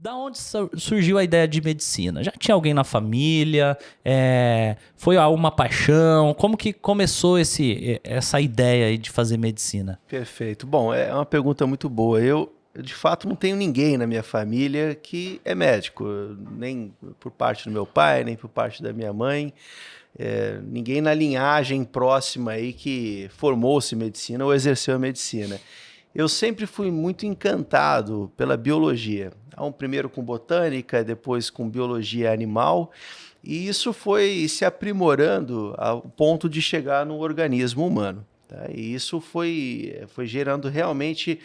Da onde surgiu a ideia de medicina? Já tinha alguém na família? Foi uma paixão? Como que começou essa ideia aí de fazer medicina? Perfeito. Bom, é uma pergunta muito boa. Eu, de fato, não tenho ninguém na minha família que é médico, nem por parte do meu pai, nem por parte da minha mãe. Ninguém na linhagem próxima aí que formou-se em medicina ou exerceu a medicina. Eu sempre fui muito encantado pela biologia. Primeiro com botânica, depois com biologia animal, e isso foi se aprimorando ao ponto de chegar no organismo humano. Tá? E isso foi gerando realmente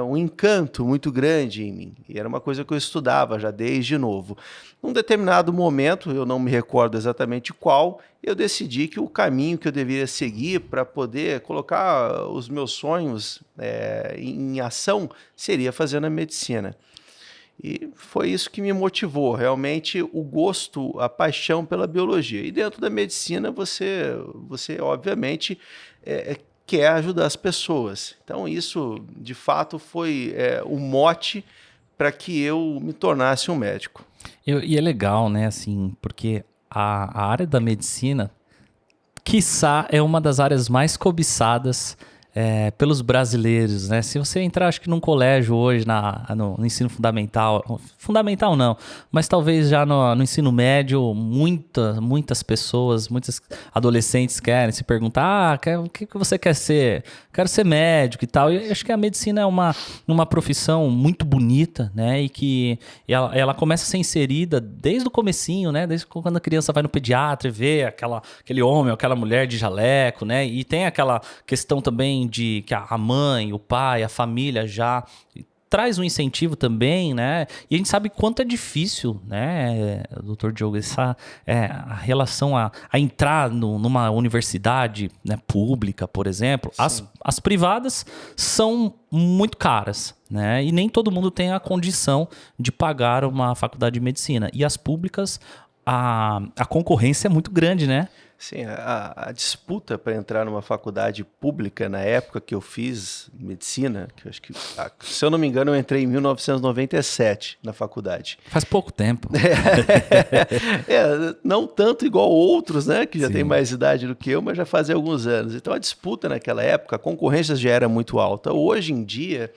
um encanto muito grande em mim. E era uma coisa que eu estudava já desde novo. Num determinado momento, eu não me recordo exatamente qual, eu decidi que o caminho que eu deveria seguir para poder colocar os meus sonhos em ação seria fazendo a medicina. E foi isso que me motivou, realmente o gosto, a paixão pela biologia. E dentro da medicina você obviamente quer ajudar as pessoas. Então isso, de fato, foi o mote para que eu me tornasse um médico. E é legal, né, assim, porque a área da medicina, quiçá, é uma das áreas mais cobiçadas pelos brasileiros, né? Se você entrar, acho que num colégio hoje, no ensino fundamental não, mas talvez já no ensino médio, muitas pessoas, muitos adolescentes querem se perguntar, o que você quer ser? Quero ser médico e tal. E acho que a medicina é uma profissão muito bonita, né? E ela começa a ser inserida desde o comecinho, né? Desde quando a criança vai no pediatra e vê aquele homem ou aquela mulher de jaleco, né? E tem aquela questão também de que a mãe, o pai, a família já traz um incentivo também, né? E a gente sabe quanto é difícil, né, doutor Diogo, a relação a entrar numa universidade, né, pública, por exemplo. As privadas são muito caras, né? E nem todo mundo tem a condição de pagar uma faculdade de medicina. E as públicas, a concorrência é muito grande, né? Sim, a disputa para entrar numa faculdade pública na época que eu fiz medicina, que eu acho que, se eu não me engano, eu entrei em 1997 na faculdade. Faz pouco tempo. Não tanto igual outros, né, que já Sim. têm mais idade do que eu, mas já fazem alguns anos. Então a disputa naquela época, a concorrência já era muito alta. Hoje em dia,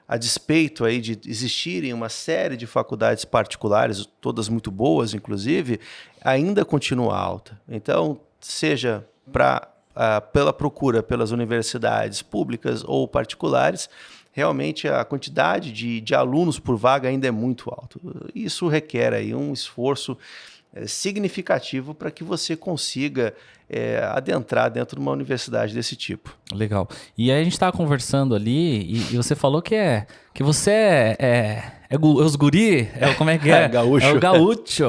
a despeito aí de existirem uma série de faculdades particulares, todas muito boas, inclusive, ainda continua alta. Então, seja pela procura pelas universidades públicas ou particulares, realmente a quantidade de alunos por vaga ainda é muito alta. Isso requer aí um esforço significativo para que você consiga adentrar dentro de uma universidade desse tipo. Legal. E aí a gente estava conversando ali e você falou que você é os guri, como é que é? Gaúcho. É o gaúcho.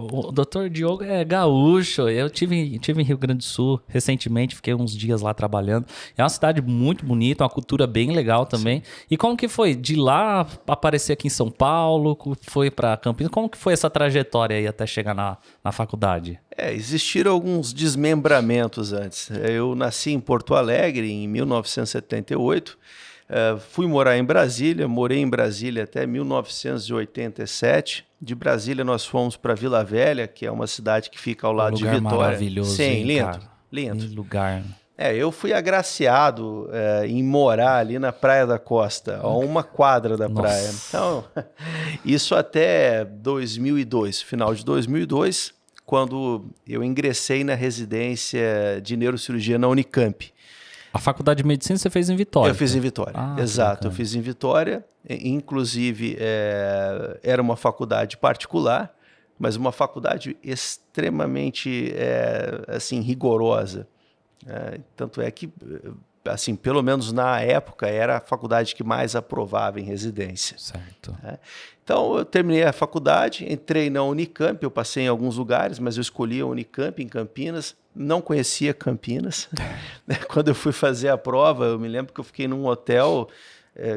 O doutor Diogo é gaúcho. Eu tive em Rio Grande do Sul recentemente, fiquei uns dias lá trabalhando. É uma cidade muito bonita, uma cultura bem legal também. Sim. E como que foi? De lá aparecer aqui em São Paulo, foi para Campinas? Como que foi essa trajetória aí até chegar na faculdade? Existiram alguns desmembramentos antes. Eu nasci em Porto Alegre em 1978. Fui morar em Brasília, morei em Brasília até 1987. De Brasília nós fomos para Vila Velha, que é uma cidade que fica ao lado de Vitória. Maravilhoso, sim, hein, lindo, cara? lindo. Que lugar. Eu fui agraciado em morar ali na Praia da Costa, a uma quadra da praia. Então, isso até 2002, final de 2002, quando eu ingressei na residência de neurocirurgia na Unicamp. A faculdade de medicina você fez em Vitória? Eu fiz em Vitória, exato. Eu fiz em Vitória, inclusive era uma faculdade particular, mas uma faculdade extremamente assim, rigorosa. Tanto é que, assim, pelo menos na época, era a faculdade que mais aprovava em residência. Certo. Então, eu terminei a faculdade, entrei na Unicamp, eu passei em alguns lugares, mas eu escolhi a Unicamp em Campinas, não conhecia Campinas. Quando eu fui fazer a prova, eu me lembro que eu fiquei num hotel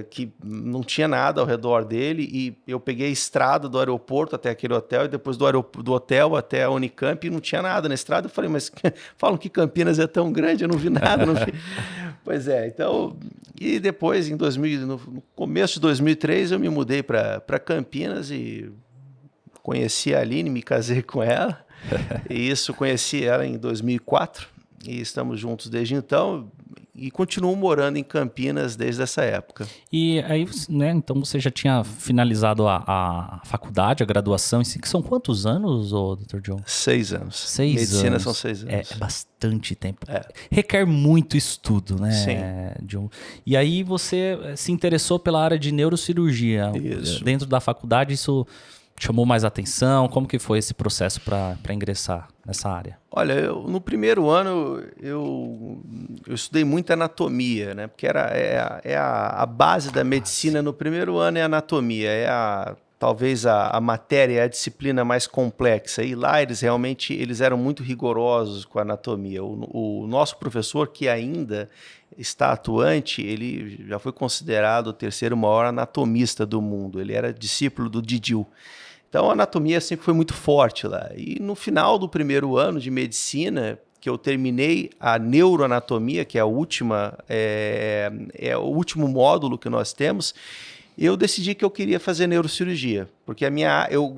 que não tinha nada ao redor dele e eu peguei a estrada do aeroporto até aquele hotel e depois do hotel até a Unicamp e não tinha nada na estrada. Eu falei, mas falam que Campinas é tão grande, eu não vi nada. Pois é, então... E depois, no começo de 2003, eu me mudei para Campinas e conheci a Aline, me casei com ela. E isso, conheci ela em 2004 e estamos juntos desde então e continuo morando em Campinas desde essa época. E aí, né, então você já tinha finalizado a faculdade, a graduação, que são quantos anos, Dr. John? 6 anos. 6 Medicina anos. são 6 anos. É bastante tempo. É. Requer muito estudo, né, Sim. John? E aí você se interessou pela área de neurocirurgia. Isso. Dentro da faculdade, isso chamou mais atenção? Como que foi esse processo para ingressar nessa área? Olha, no primeiro ano eu estudei muito anatomia, né? Porque a base da medicina no primeiro ano é a anatomia, talvez a matéria, a disciplina mais complexa. E lá eles eram muito rigorosos com a anatomia. O nosso professor, que ainda está atuante, ele já foi considerado o terceiro maior anatomista do mundo. Ele era discípulo do Didiu. Então, a anatomia sempre foi muito forte lá. E no final do primeiro ano de medicina, que eu terminei a neuroanatomia, que é o último módulo que nós temos, eu decidi que eu queria fazer neurocirurgia, porque eu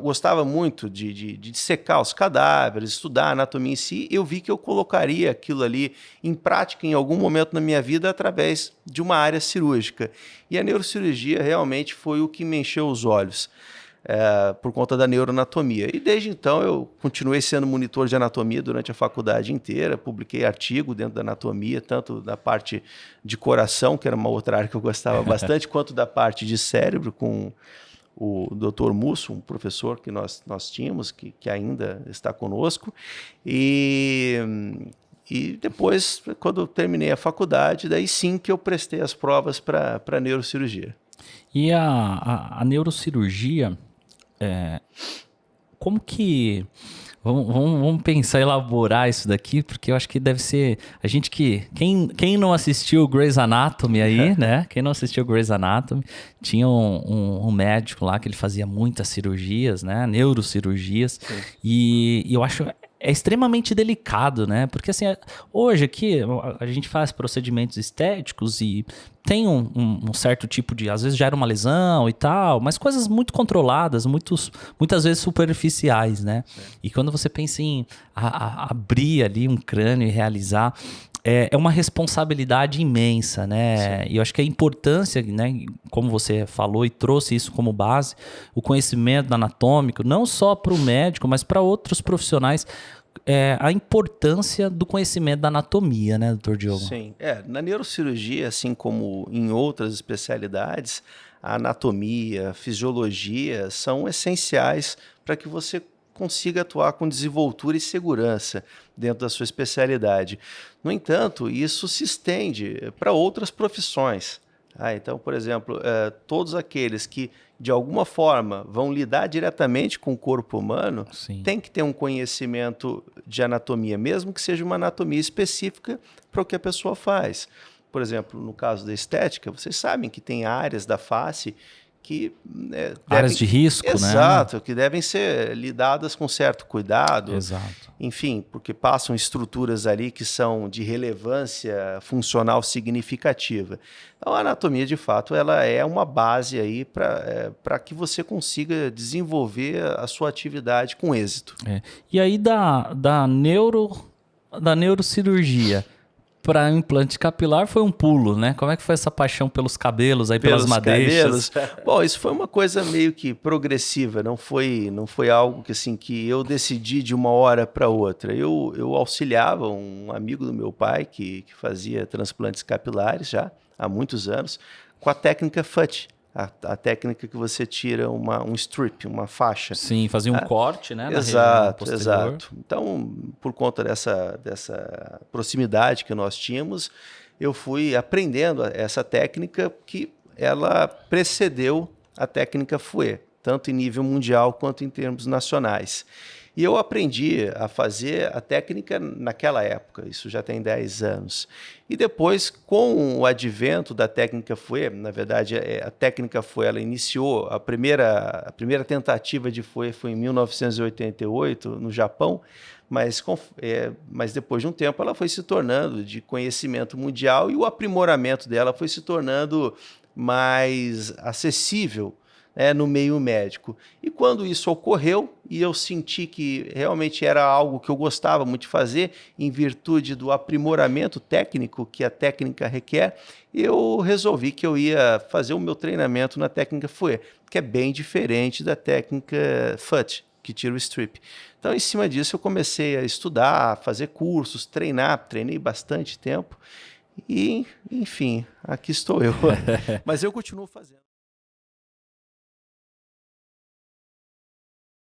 gostava muito de dissecar os cadáveres, estudar a anatomia em si. Eu vi que eu colocaria aquilo ali em prática em algum momento na minha vida através de uma área cirúrgica. E a neurocirurgia realmente foi o que me encheu os olhos. Por conta da neuroanatomia. E desde então eu continuei sendo monitor de anatomia durante a faculdade inteira, publiquei artigo dentro da anatomia, tanto da parte de coração, que era uma outra área que eu gostava bastante, quanto da parte de cérebro, com o Dr. Musso, um professor que nós tínhamos, que ainda está conosco. E depois, quando eu terminei a faculdade, daí sim que eu prestei as provas para neurocirurgia. E a neurocirurgia... como que... Vamos pensar, elaborar isso daqui, porque eu acho que deve ser... A gente que... Quem não assistiu Grey's Anatomy aí, né? Quem não assistiu Grey's Anatomy, tinha um médico lá que ele fazia muitas cirurgias, né? Neurocirurgias. E eu acho... É extremamente delicado, né? Porque assim, hoje aqui a gente faz procedimentos estéticos e tem um certo tipo de... Às vezes gera uma lesão e tal, mas coisas muito controladas, muitas vezes superficiais, né? E quando você pensa em abrir ali um crânio e realizar... É uma responsabilidade imensa, né? Sim. E eu acho que a importância, né, como você falou e trouxe isso como base, o conhecimento anatômico, não só para o médico, mas para outros profissionais, a importância do conhecimento da anatomia, né, doutor Diogo? Sim, na neurocirurgia, assim como em outras especialidades, a anatomia, a fisiologia são essenciais para que você consiga atuar com desenvoltura e segurança dentro da sua especialidade. No entanto, isso se estende para outras profissões. Então, por exemplo, todos aqueles que, de alguma forma, vão lidar diretamente com o corpo humano, têm que ter um conhecimento de anatomia, mesmo que seja uma anatomia específica para o que a pessoa faz. Por exemplo, no caso da estética, vocês sabem que tem áreas da face que... áreas de risco, né? Exato, que devem ser lidadas com certo cuidado. Exato. Enfim, porque passam estruturas ali que são de relevância funcional significativa. Então, a anatomia, de fato, ela é uma base aí para que você consiga desenvolver a sua atividade com êxito. E aí, da neurocirurgia para implante capilar foi um pulo, né? Como é que foi essa paixão pelos cabelos, aí pelas madeixas? Bom, isso foi uma coisa meio que progressiva, não foi algo que, assim, que eu decidi de uma hora para outra. Eu auxiliava um amigo do meu pai que fazia transplantes capilares já há muitos anos, com a técnica FUT. A técnica que você tira um strip, uma faixa. Sim, fazia um corte, né? Exato, exato. Então, por conta dessa proximidade que nós tínhamos, eu fui aprendendo essa técnica que ela precedeu a técnica FUE. tanto em nível mundial quanto em termos nacionais. E eu aprendi a fazer a técnica naquela época, isso já tem 10 anos. E depois, com o advento da técnica Fouet, na verdade, a técnica Fouet, ela iniciou, a primeira tentativa de Fouet foi em 1988, no Japão, mas depois de um tempo ela foi se tornando de conhecimento mundial e o aprimoramento dela foi se tornando mais acessível, né, no meio médico. E quando isso ocorreu, e eu senti que realmente era algo que eu gostava muito de fazer, em virtude do aprimoramento técnico que a técnica requer, eu resolvi que eu ia fazer o meu treinamento na técnica Fouet, que é bem diferente da técnica FUT, que tira o strip. Então, em cima disso, eu comecei a estudar, a fazer cursos, treinei bastante tempo, e, enfim, aqui estou eu. Mas eu continuo fazendo.